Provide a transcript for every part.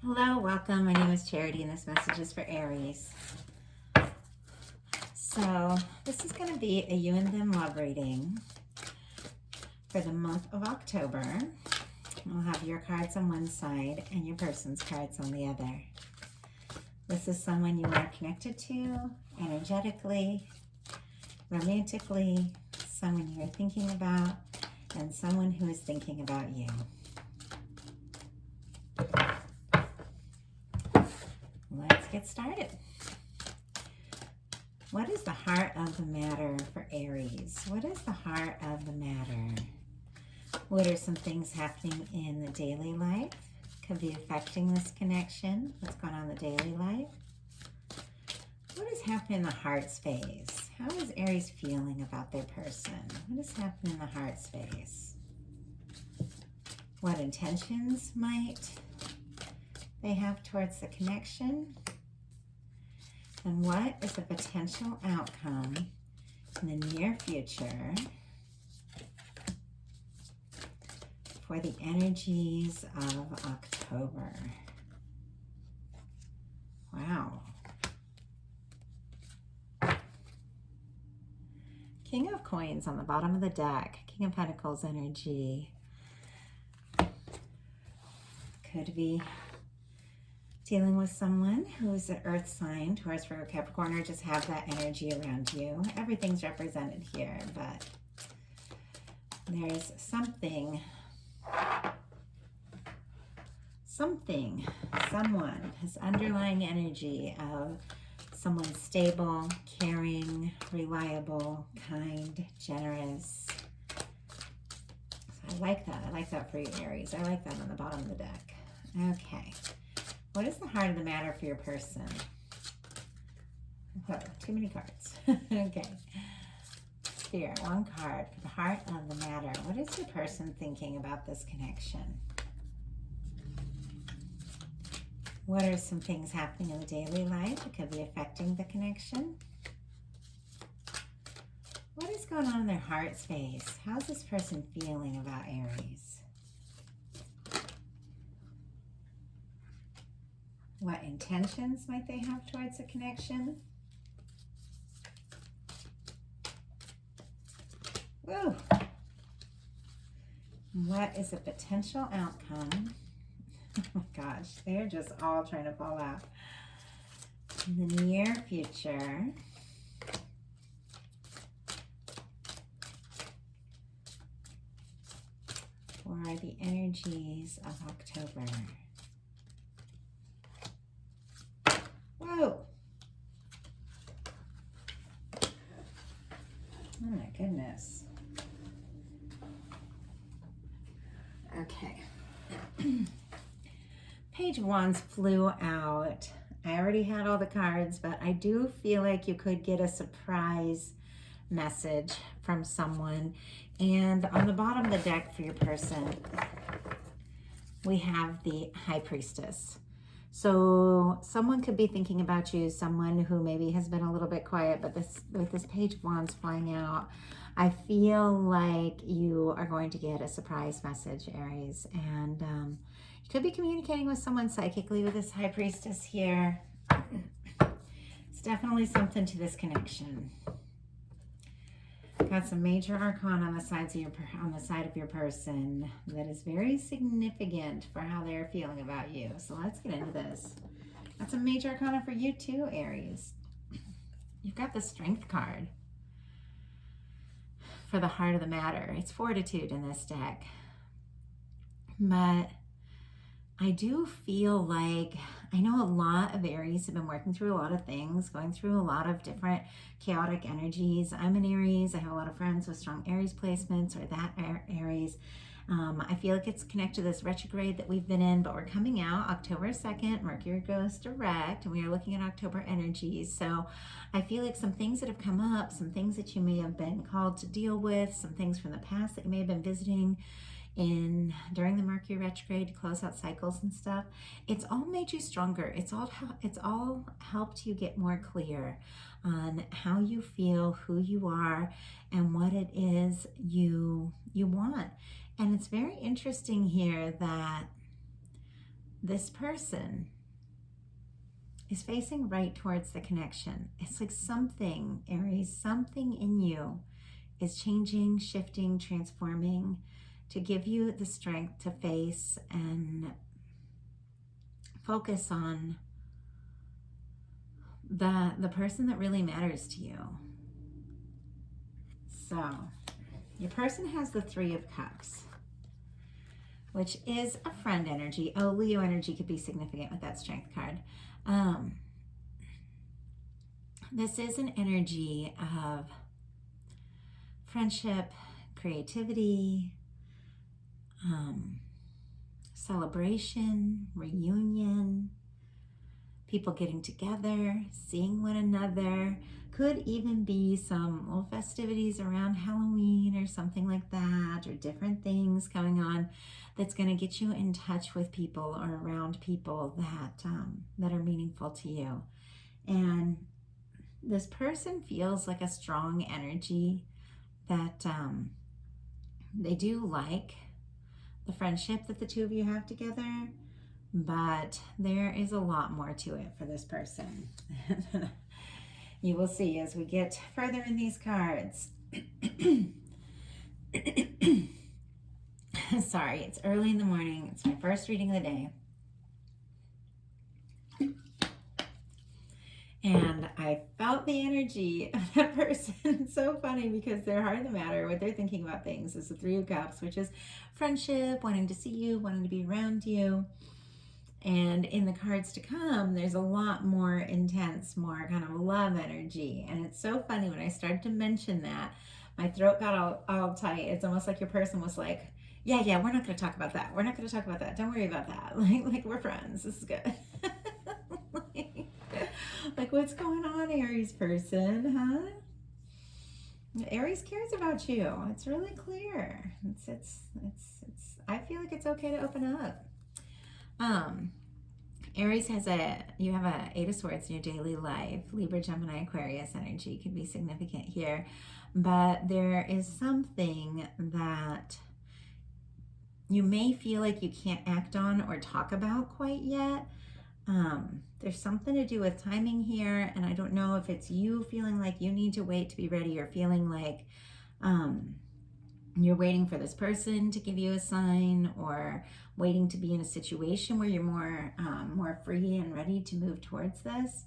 Hello, welcome. My name is Charity and this message is for Aries. So this is going to be a you and them love reading for the month of October. I'll have your cards on one side and your person's cards on the other. This is someone you are connected to energetically, romantically, someone you are thinking about, and someone who is thinking about you. Let's get started. What is the heart of the matter for Aries? What is the heart of the matter? What are some things happening in the daily life? Could be affecting this connection. What's going on in the daily life? What is happening in the heart space? How is Aries feeling about their person? What is happening in the heart space? What intentions might they have towards the connection? And what is the potential outcome in the near future for the energies of October? Wow. King of Coins on the bottom of the deck. King of Pentacles energy. Could be dealing with someone who is an earth sign, Taurus, Virgo, Capricorn, or just have that energy around you. Everything's represented here, but there's something, someone has underlying energy of someone stable, caring, reliable, kind, generous. So I like that. I like that for you, Aries. I like that on the bottom of the deck. Okay. What is the heart of the matter for your person? Oh, too many cards. Okay. Spirit, one card for the heart of the matter. What is your person thinking about this connection? What are some things happening in the daily life that could be affecting the connection? What is going on in their heart space? How's this person feeling about Aries? What intentions might they have towards a connection? Woo! What is a potential outcome? Oh my gosh, they're just all trying to fall out. In the near future, for the energies of October. Whoa! Oh my goodness. Okay. Page of Wands flew out. I already had all the cards, but I do feel like you could get a surprise message from someone. And on the bottom of the deck for your person, we have the High Priestess. So someone could be thinking about you, someone who maybe has been a little bit quiet, but with this Page of Wands flying out, I feel like you are going to get a surprise message, Aries. And you could be communicating with someone psychically with this High Priestess here. It's definitely something to this connection. Got some major arcana on the sides of on the side of your person that is very significant for how they're feeling about you. So let's get into this. That's a major arcana for you too, Aries. You've got the Strength card for the heart of the matter. It's fortitude in this deck. But I do feel like, I know a lot of Aries have been working through a lot of things, going through a lot of different chaotic energies. I'm an Aries. I have a lot of friends with strong Aries placements or that Aries. I feel like it's connected to this retrograde that we've been in, but we're coming out October 2nd. Mercury goes direct, and we are looking at October energies. So I feel like some things that have come up, some things that you may have been called to deal with, some things from the past that you may have been visiting during the Mercury retrograde to close out cycles and stuff, it's all made you stronger. It's all helped you get more clear on how you feel, who you are, and what it is you want. And it's very interesting here that this person is facing right towards the connection. It's like something, Aries, something in you is changing, shifting, transforming to give you the strength to face and focus on the person that really matters to you. So your person has the Three of Cups, which is a friend energy. Oh, Leo energy could be significant with that Strength card. This is an energy of friendship, creativity, celebration, reunion, people getting together, seeing one another. Could even be some little festivities around Halloween or something like that, or different things going on that's going to get you in touch with people or around people that are meaningful to you. And this person feels like a strong energy that they do like the friendship that the two of you have together, but there is a lot more to it for this person. You will see as we get further in these cards. Sorry, it's early in the morning. It's my first reading of the day. And I felt the energy of that person. It's so funny because their heart of the matter, what they're thinking about things, is the Three of Cups, which is friendship, wanting to see you, wanting to be around you. And in the cards to come, there's a lot more intense, more kind of love energy. And it's so funny when I started to mention that, my throat got all tight. It's almost like your person was like, yeah, we're not going to talk about that. We're not going to talk about that. Don't worry about that. Like we're friends. This is good. Like what's going on, Aries person, huh? Aries cares about you. It's really clear. It's I feel like it's okay to open up. Aries you have a Eight of Swords in your daily life. Libra, Gemini, Aquarius energy could be significant here, but there is something that you may feel like you can't act on or talk about quite yet. There's something to do with timing here, and I don't know if it's you feeling like you need to wait to be ready, or feeling like you're waiting for this person to give you a sign, or waiting to be in a situation where you're more free and ready to move towards this.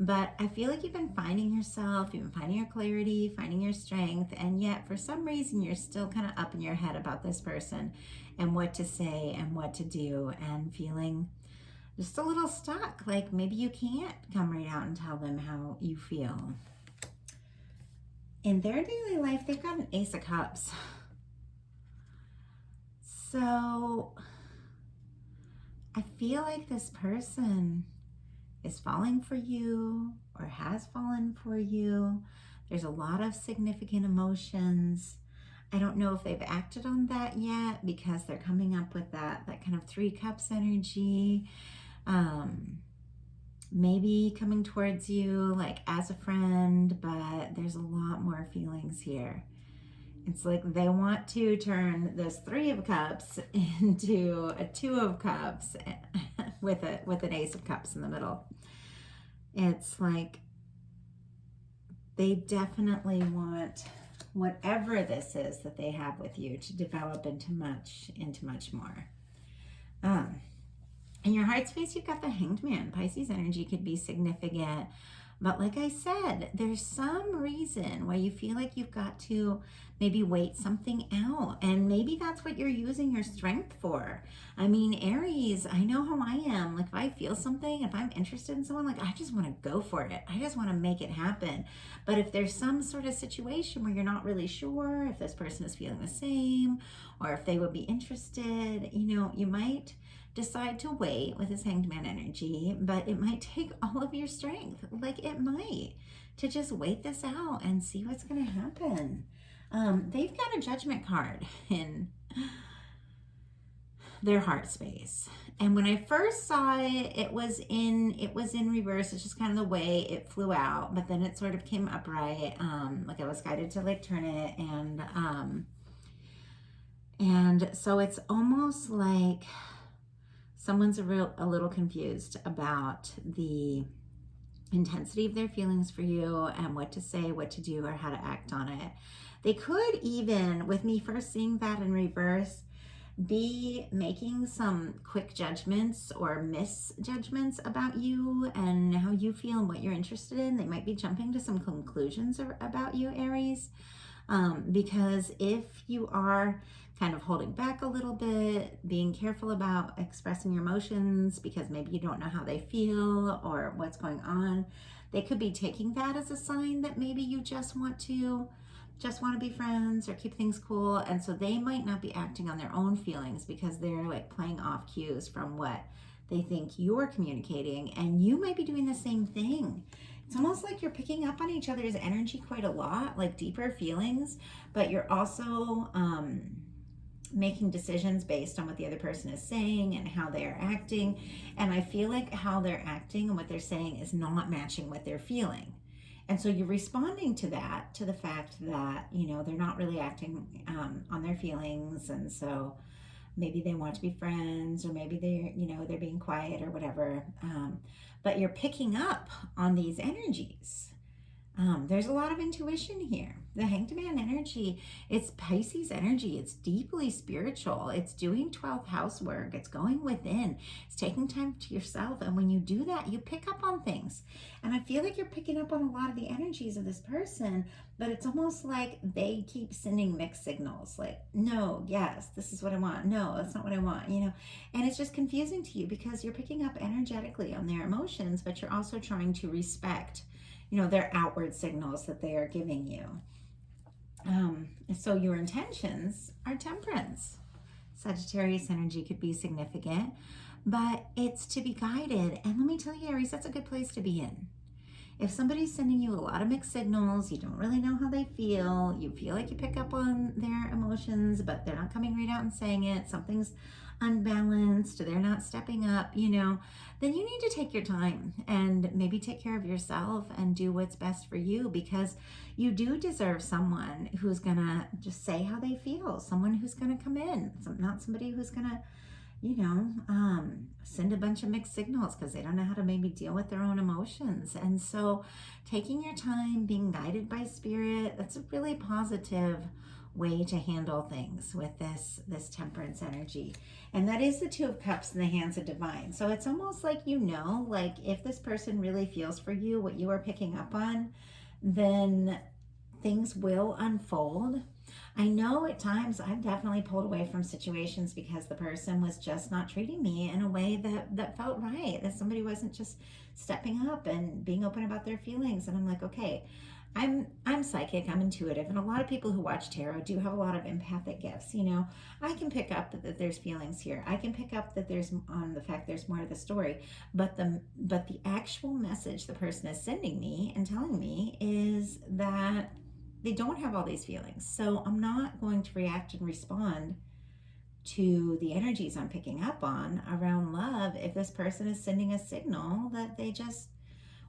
But I feel like you've been finding yourself, you've been finding your clarity, finding your strength, and yet for some reason you're still kind of up in your head about this person and what to say and what to do, and feeling just a little stuck. Like maybe you can't come right out and tell them how you feel. In their daily life, they've got an Ace of Cups. So I feel like this person is falling for you or has fallen for you. There's a lot of significant emotions. I don't know if they've acted on that yet because they're coming up with that kind of Three Cups energy. Maybe coming towards you like as a friend, but there's a lot more feelings here. It's like they want to turn this Three of Cups into a Two of Cups with an Ace of Cups in the middle. It's like they definitely want whatever this is that they have with you to develop into much more. In your heart space, you've got the Hanged Man. Pisces energy could be significant. But like I said, there's some reason why you feel like you've got to maybe wait something out. And maybe that's what you're using your strength for. I mean, Aries, I know how I am. Like if I feel something, if I'm interested in someone, like I just want to go for it. I just want to make it happen. But if there's some sort of situation where you're not really sure if this person is feeling the same or if they would be interested, you might decide to wait with this Hanged Man energy, but it might take all of your strength. Like it might, to just wait this out and see what's going to happen. They've got a Judgment card in their heart space. And when I first saw it, it was in reverse. It's just kind of the way it flew out, but then it sort of came upright. Like I was guided to like turn it, and so it's almost like Someone's a little confused about the intensity of their feelings for you and what to say, what to do, or how to act on it. They could even, with me first seeing that in reverse, be making some quick judgments or misjudgments about you and how you feel and what you're interested in. They might be jumping to some conclusions about you, Aries. Because if you are kind of holding back a little bit, being careful about expressing your emotions because maybe you don't know how they feel or what's going on, they could be taking that as a sign that maybe you just want to be friends or keep things cool. And so they might not be acting on their own feelings because they're like playing off cues from what they think you're communicating, and you might be doing the same thing. It's almost like you're picking up on each other's energy quite a lot, like deeper feelings, but you're also making decisions based on what the other person is saying and how they are acting. And I feel like how they're acting and what they're saying is not matching what they're feeling. And so you're responding to that, to the fact that, you know, they're not really acting on their feelings. And so maybe they want to be friends, or maybe they're, you know, they're being quiet or whatever. But you're picking up on these energies. There's a lot of intuition here. The Hanged Man energy, it's Pisces energy. It's deeply spiritual. It's doing 12th house work. It's going within. It's taking time to yourself. And when you do that, you pick up on things. And I feel like you're picking up on a lot of the energies of this person, but it's almost like they keep sending mixed signals. Like, no, yes, this is what I want. No, that's not what I want, you know? And it's just confusing to you because you're picking up energetically on their emotions, but you're also trying to respect, you know, their outward signals that they are giving you. So your intentions are temperance. Sagittarius energy could be significant, but it's to be guided. And let me tell you, Aries, that's a good place to be in. If somebody's sending you a lot of mixed signals, you don't really know how they feel, you feel like you pick up on their emotions, but they're not coming right out and saying it, something's unbalanced, they're not stepping up, you know, then you need to take your time and maybe take care of yourself and do what's best for you, because you do deserve someone who's gonna just say how they feel, someone who's gonna come in, not somebody who's gonna, you know, send a bunch of mixed signals because they don't know how to maybe deal with their own emotions. And so taking your time, being guided by spirit, that's a really positive way to handle things with this temperance energy. And that is the Two of Cups in the hands of divine. So it's almost like, you know, like if this person really feels for you, what you are picking up on, then things will unfold. I know at times I've definitely pulled away from situations because the person was just not treating me in a way that felt right, that somebody wasn't just stepping up and being open about their feelings. And I'm like, okay, I'm psychic, I'm intuitive, and a lot of people who watch tarot do have a lot of empathic gifts. You know, I can pick up that there's feelings here. I can pick up that there's the fact there's more to the story, but the actual message the person is sending me and telling me is that they don't have all these feelings. So I'm not going to react and respond to the energies I'm picking up on around love if this person is sending a signal that they just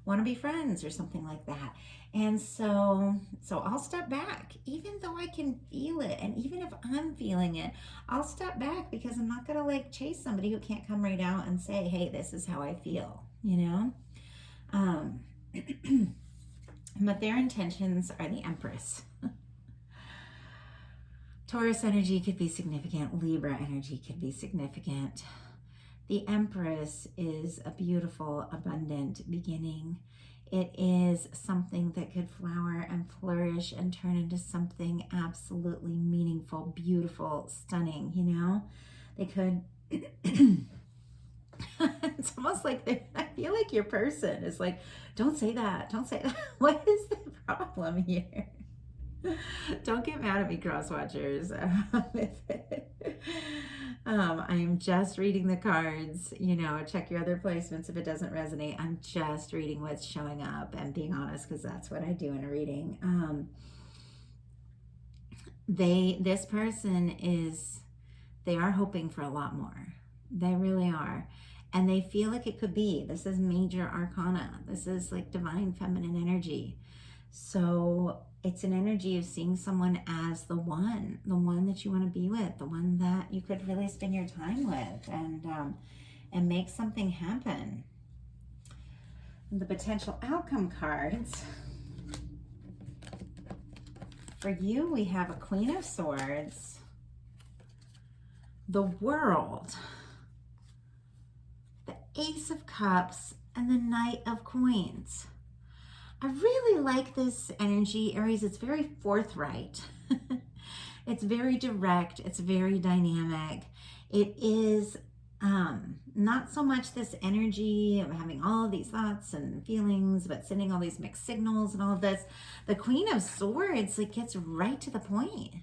want to be friends or something like that. And so I'll step back, even though I can feel it. And even if I'm feeling it, I'll step back because I'm not going to like chase somebody who can't come right out and say, hey, this is how I feel, you know? But their intentions are the Empress. Taurus energy could be significant. Libra energy could be significant. The Empress is a beautiful, abundant beginning. It is something that could flower and flourish and turn into something absolutely meaningful, beautiful, stunning, you know? They could... It's almost like I feel like your person is like, don't say that, don't say that. What is the problem here? Don't get mad at me, cross watchers. I am just reading the cards, you know, check your other placements if it doesn't resonate. I'm just reading what's showing up and being honest, because that's what I do in a reading. This person is, they are hoping for a lot more. They really are. And they feel like it could be. This is major arcana. This is like divine feminine energy. So it's an energy of seeing someone as the one that you want to be with, the one that you could really spend your time with. and make something happen. The potential outcome cards. For you, we have a Queen of Swords, the World, the Ace of Cups, and the Knight of Coins. I really like this energy, Aries. It's very forthright. It's very direct. It's very dynamic. It is not so much this energy of having all of these thoughts and feelings, but sending all these mixed signals and all of this. The Queen of Swords like gets right to the point.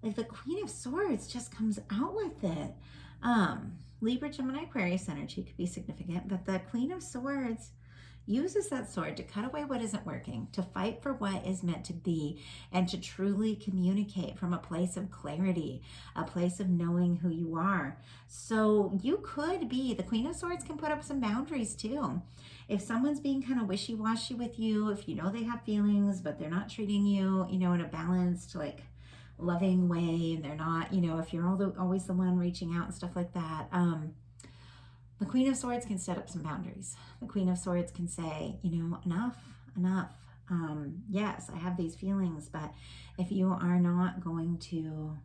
Like the Queen of Swords just comes out with it. Libra, Gemini, Aquarius energy could be significant, but the Queen of Swords uses that sword to cut away what isn't working, to fight for what is meant to be, and to truly communicate from a place of clarity, a place of knowing who you are. So you could be, the Queen of Swords can put up some boundaries too. If someone's being kind of wishy-washy with you, if you know they have feelings, but they're not treating you, you know, in a balanced, like, loving way, and they're not, you know, if you're always the one reaching out and stuff like that, the Queen of Swords can set up some boundaries. The Queen of Swords can say, you know, enough. Yes, I have these feelings, but if you are not going to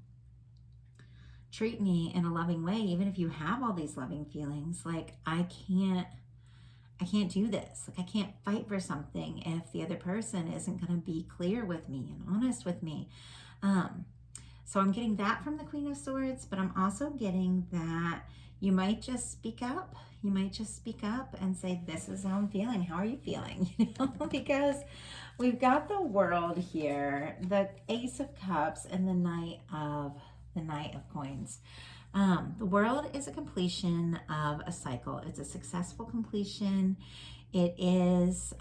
treat me in a loving way, even if you have all these loving feelings, like I can't do this. Like I can't fight for something if the other person isn't going to be clear with me and honest with me. So I'm getting that from the Queen of Swords, but I'm also getting that you might just speak up. You might just speak up and say, this is how I'm feeling. How are you feeling? You know, because we've got the World here, the Ace of Cups, and the Knight of Coins. The World is a completion of a cycle. It's a successful completion. It is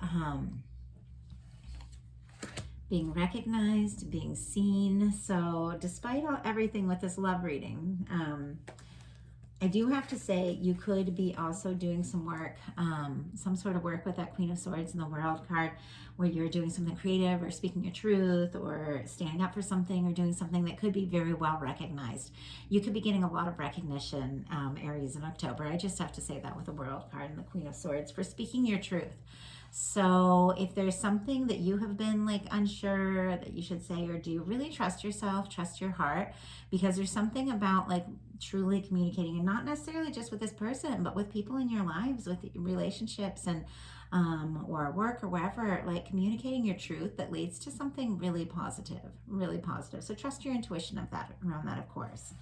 being recognized, being seen. So despite everything with this love reading, I do have to say you could be also doing some work, some sort of work with that Queen of Swords and the World card, where you're doing something creative or speaking your truth or standing up for something or doing something that could be very well recognized. You could be getting a lot of recognition, Aries, in October. I just have to say that with the World card and the Queen of Swords for speaking your truth. So if there's something that you have been like unsure that you should say or do, really trust yourself, trust your heart, because there's something about like truly communicating, and not necessarily just with this person, but with people in your lives, with relationships and or work or wherever, like communicating your truth that leads to something really positive, really positive. So trust your intuition of that, around that, of course.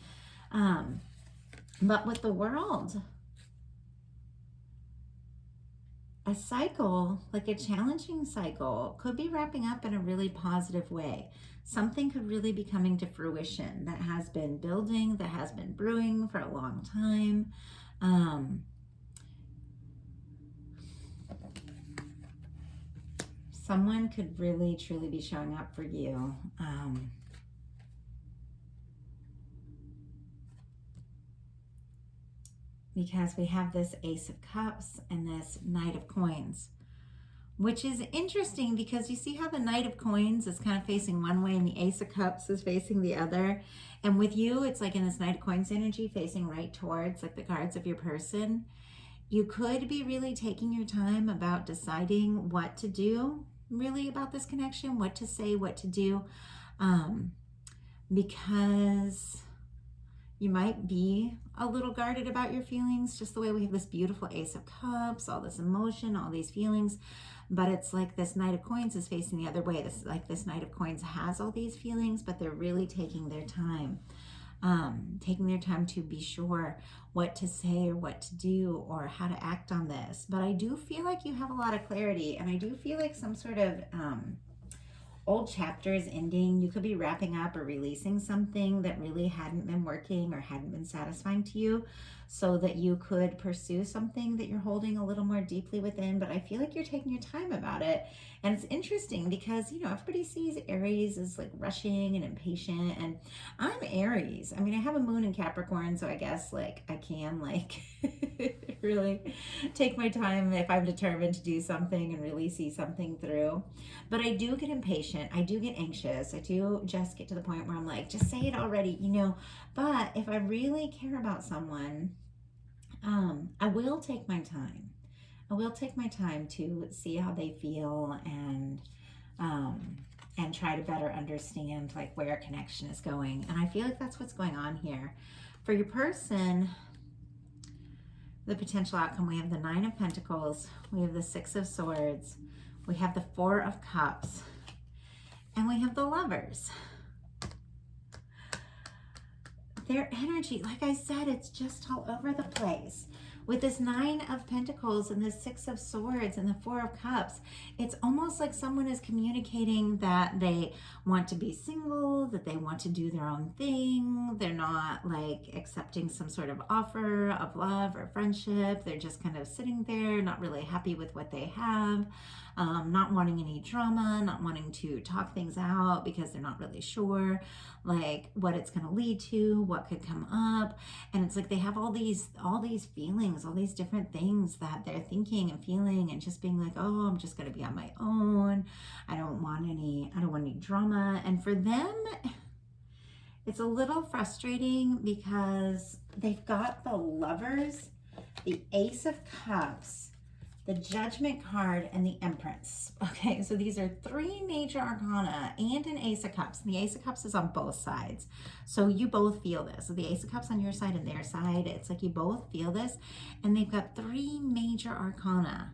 But with the World, a cycle, like a challenging cycle, could be wrapping up in a really positive way. Something could really be coming to fruition that has been building, that has been brewing for a long time. Someone could really, truly be showing up for you. Because we have this Ace of Cups and this Knight of Coins, which is interesting because you see how the Knight of Coins is kind of facing one way and the Ace of Cups is facing the other. And with you, it's like in this Knight of Coins energy facing right towards like the cards of your person. You could be really taking your time about deciding what to do really about this connection, what to say, what to do, because you might be a little guarded about your feelings, just the way we have this beautiful Ace of Cups, all this emotion, all these feelings. But it's like this Knight of Coins is facing the other way. This Knight of Coins has all these feelings, but they're really taking their time. To be sure what to say or what to do or how to act on this. But I do feel like you have a lot of clarity, and I do feel like some sort of old chapter is ending. You could be wrapping up or releasing something that really hadn't been working or hadn't been satisfying to you, so that you could pursue something that you're holding a little more deeply within. But I feel like you're taking your time about it. And it's interesting because, you know, everybody sees Aries as like rushing and impatient, and I'm Aries. I mean, I have a moon in Capricorn, so I guess like I can like really take my time if I'm determined to do something and really see something through. But I do get impatient. I do get anxious. I do just get to the point where I'm like, just say it already, you know. But if I really care about someone I will take my time. I will take my time to see how they feel and try to better understand like where connection is going. And I feel like that's what's going on here. For your person, the potential outcome, we have the Nine of Pentacles, we have the Six of Swords, we have the Four of Cups, and we have the Lovers. Their energy, like I said, it's just all over the place. With this Nine of Pentacles and this Six of Swords and the Four of Cups, it's almost like someone is communicating that they want to be single, that they want to do their own thing. They're not like accepting some sort of offer of love or friendship. They're just kind of sitting there, not really happy with what they have, not wanting any drama, not wanting to talk things out because they're not really sure like what it's going to lead to, what could come up. And it's like they have all these feelings, all these different things that they're thinking and feeling, and just being like, oh, I'm just going to be on my own. I don't want any drama. And for them, it's a little frustrating because they've got the Lovers, the Ace of Cups, the Judgment card, and the Empress. Okay, so these are three major arcana and an Ace of Cups. And the Ace of Cups is on both sides. So you both feel this. So the Ace of Cups on your side and their side, it's like you both feel this. And they've got three major arcana.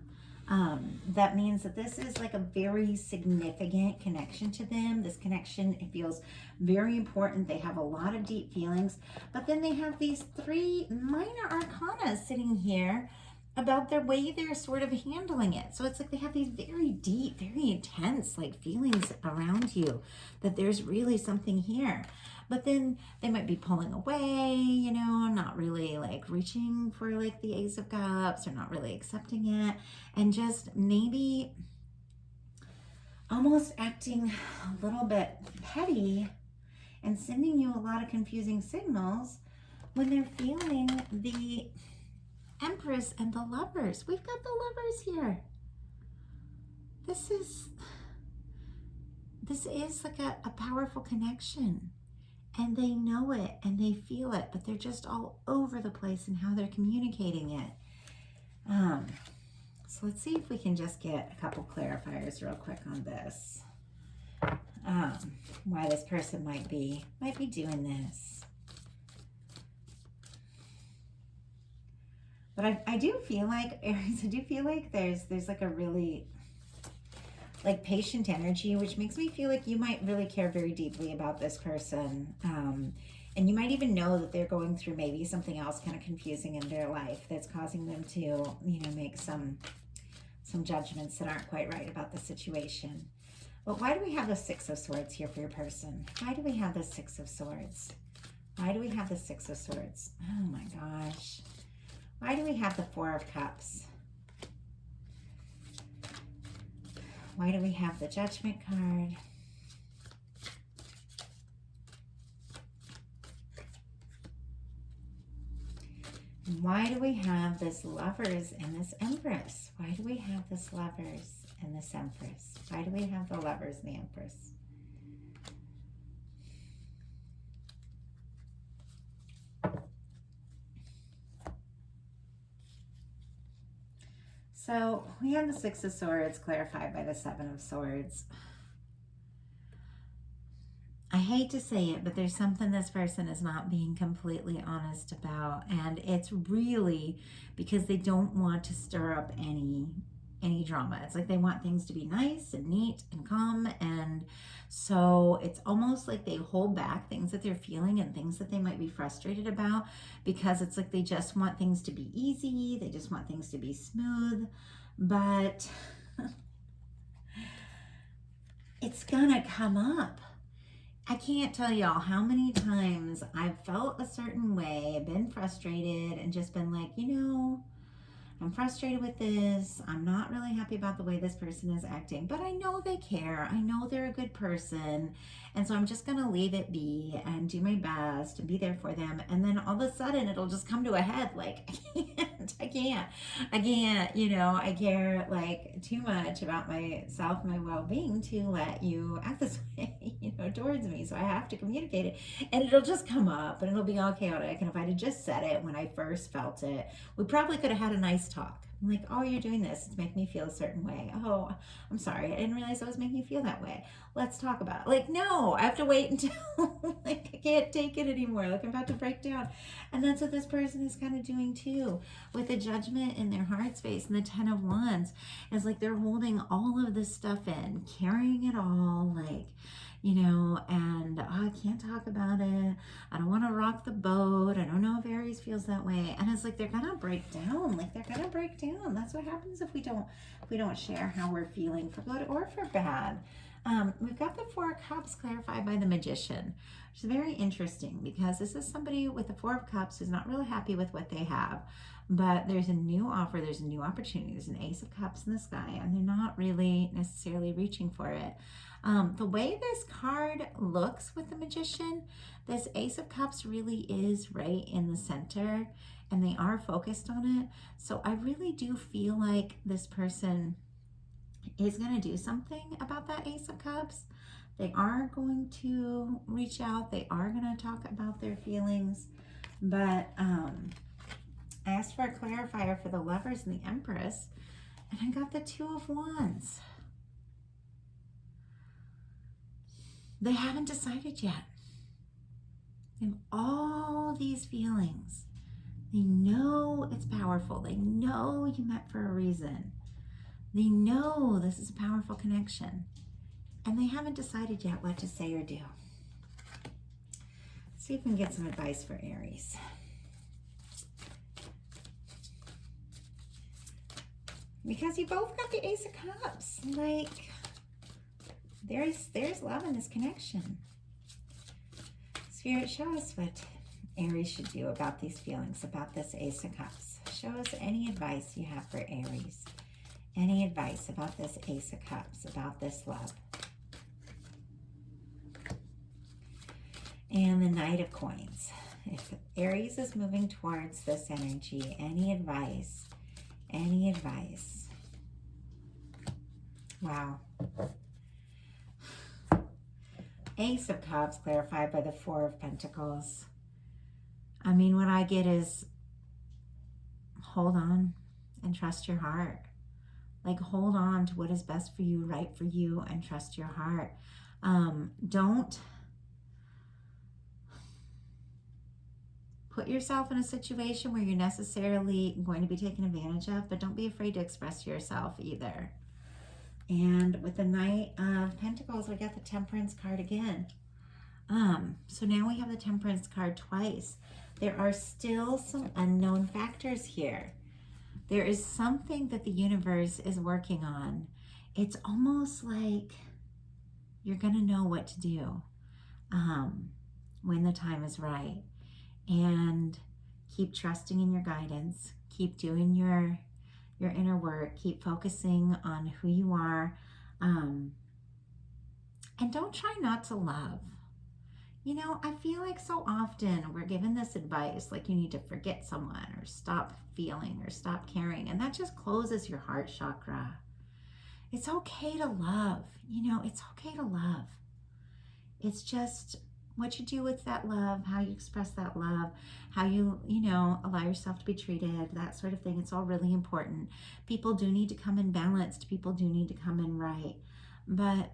That means that this is like a very significant connection to them. This connection, it feels very important. They have a lot of deep feelings. But then they have these three minor arcana sitting here about their way they're sort of handling it. So it's like they have these very deep, very intense like feelings around you, that there's really something here. But then they might be pulling away, you know, not really like reaching for like the Ace of Cups, or not really accepting it, and just maybe almost acting a little bit petty and sending you a lot of confusing signals when they're feeling the Empress and the Lovers. We've got the Lovers here. This is like a powerful connection, and they know it and they feel it, but they're just all over the place in how they're communicating it. So let's see if we can just get a couple clarifiers real quick on this. Why this person might be doing this. But I do feel like, Aries, I do feel like there's like a really like patient energy, which makes me feel like you might really care very deeply about this person. And you might even know that they're going through maybe something else kind of confusing in their life that's causing them to, you know, make some judgments that aren't quite right about the situation. But why do we have the Six of Swords here for your person? Why do we have the Six of Swords? Why do we have the Six of Swords? Oh my gosh. Why do we have the Four of Cups? Why do we have the Judgment card? And why do we have this Lovers and this Empress? Why do we have this Lovers and this Empress? Why do we have the Lovers and the Empress? So we have the Six of Swords clarified by the Seven of Swords. I hate to say it, but there's something this person is not being completely honest about, and it's really because they don't want to stir up any drama. It's like they want things to be nice and neat and calm, and so it's almost like they hold back things that they're feeling and things that they might be frustrated about, because it's like they just want things to be easy, they just want things to be smooth. But it's gonna come up. I can't tell y'all how many times I've felt a certain way, been frustrated, and just been like, you know, I'm frustrated with this. I'm not really happy about the way this person is acting, but I know they care. I know they're a good person. And so I'm just going to leave it be and do my best and be there for them. And then all of a sudden it'll just come to a head. Like, I can't, you know, I care like too much about myself, my well-being to let you act this way, you know, towards me. So I have to communicate it, and it'll just come up and it'll be all chaotic. And if I'd have just said it when I first felt it, we probably could have had a nice talk. I'm like, oh, you're doing this to make me feel a certain way. Oh, I'm sorry. I didn't realize I was making you feel that way. Let's talk about it. Like, no, I have to wait until like I can't take it anymore. Like I'm about to break down. And that's what this person is kind of doing too, with the judgment in their heart space and the 10 of Wands. It's like they're holding all of this stuff in, carrying it all, like, you know, and oh, I can't talk about it. I don't want to rock the boat. I don't know if Aries feels that way. And it's like they're gonna break down. Like they're gonna break down. That's what happens if we don't share how we're feeling, for good or for bad. We've got the Four of Cups clarified by the Magician, which is very interesting because this is somebody with the Four of Cups who's not really happy with what they have. But there's a new offer, there's a new opportunity, there's an Ace of Cups in the sky, and they're not really necessarily reaching for it. The way this card looks with the Magician, this Ace of Cups really is right in the center, and they are focused on it. So I really do feel like this person is going to do something about that Ace of Cups. They are going to reach out. They are going to talk about their feelings. But I asked for a clarifier for the Lovers and the Empress, and I got the Two of Wands. They haven't decided yet. They have all these feelings. They know it's powerful. They know you met for a reason. They know this is a powerful connection. And they haven't decided yet what to say or do. Let's see if we can get some advice for Aries. Because you both got the Ace of Cups. Like, there's love in this connection. Spirit, show us what Aries should do about these feelings, about this Ace of Cups. Show us any advice you have for Aries. Any advice about this Ace of Cups, about this love. And the Knight of Coins. If Aries is moving towards this energy, any advice? Any advice? Wow. Ace of Cups clarified by the Four of Pentacles. I mean, what I get is hold on and trust your heart. Like, hold on to what is best for you, right for you, and trust your heart. Don't put yourself in a situation where you're necessarily going to be taken advantage of, but don't be afraid to express yourself either. And with the Knight of Pentacles, we got the Temperance card again. So now we have the Temperance card twice. There are still some unknown factors here. There is something that the universe is working on. It's almost like you're going to know what to do when the time is right. And keep trusting in your guidance. Keep doing your inner work. Keep focusing on who you are. And don't try not to love. You know, I feel like so often we're given this advice, like you need to forget someone or stop feeling or stop caring. And that just closes your heart chakra. It's okay to love. You know, it's okay to love. It's just what you do with that love, how you express that love, how you know, allow yourself to be treated, that sort of thing. It's all really important. People do need to come in balanced. People do need to come in right. But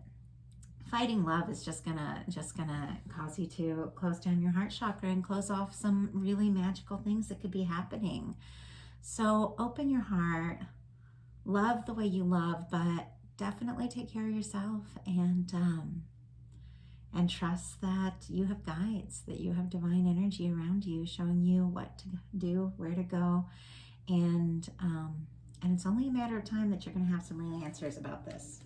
fighting love is just gonna cause you to close down your heart chakra and close off some really magical things that could be happening. So open your heart, love the way you love, but definitely take care of yourself and trust that you have guides, that you have divine energy around you showing you what to do, where to go, and it's only a matter of time that you're going to have some real answers about this.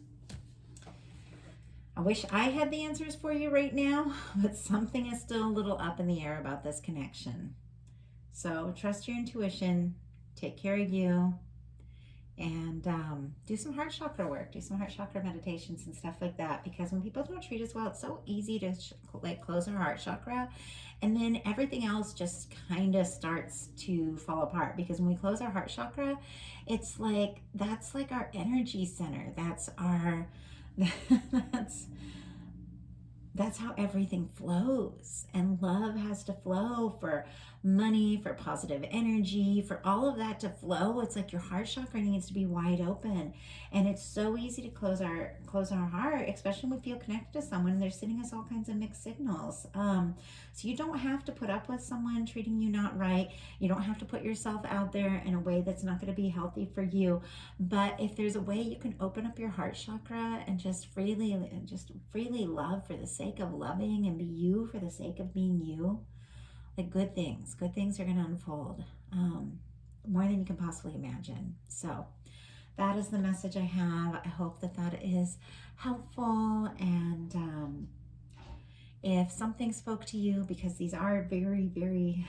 I wish I had the answers for you right now, but something is still a little up in the air about this connection. So trust your intuition, take care of you, And do some heart chakra work, do some heart chakra meditations and stuff like that, because when people don't treat us well, it's so easy to like close our heart chakra, and then everything else just kind of starts to fall apart. Because when we close our heart chakra, it's like that's like our energy center, that's our that's that's how everything flows. And love has to flow for money, for positive energy, for all of that to flow. It's like your heart chakra needs to be wide open. And it's so easy to close our heart, especially when we feel connected to someone and they're sending us all kinds of mixed signals. So you don't have to put up with someone treating you not right. You don't have to put yourself out there in a way that's not going to be healthy for you. But if there's a way you can open up your heart chakra and just freely love for the sake of loving, and be you for the sake of being you, like good things are going to unfold, more than you can possibly imagine. So that is the message I have. I hope that that is helpful. And if something spoke to you, because these are very, very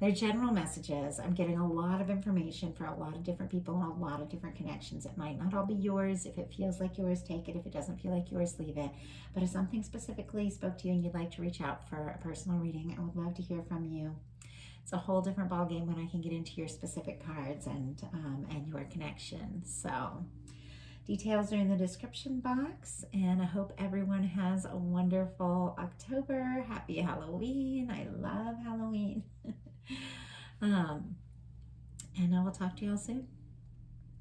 they're general messages. I'm getting a lot of information for a lot of different people and a lot of different connections. It might not all be yours. If it feels like yours, take it. If it doesn't feel like yours, leave it. But if something specifically spoke to you and you'd like to reach out for a personal reading, I would love to hear from you. It's a whole different ballgame when I can get into your specific cards and your connection. So details are in the description box, and I hope everyone has a wonderful October. Happy Halloween. I love Halloween. And I will talk to you all soon.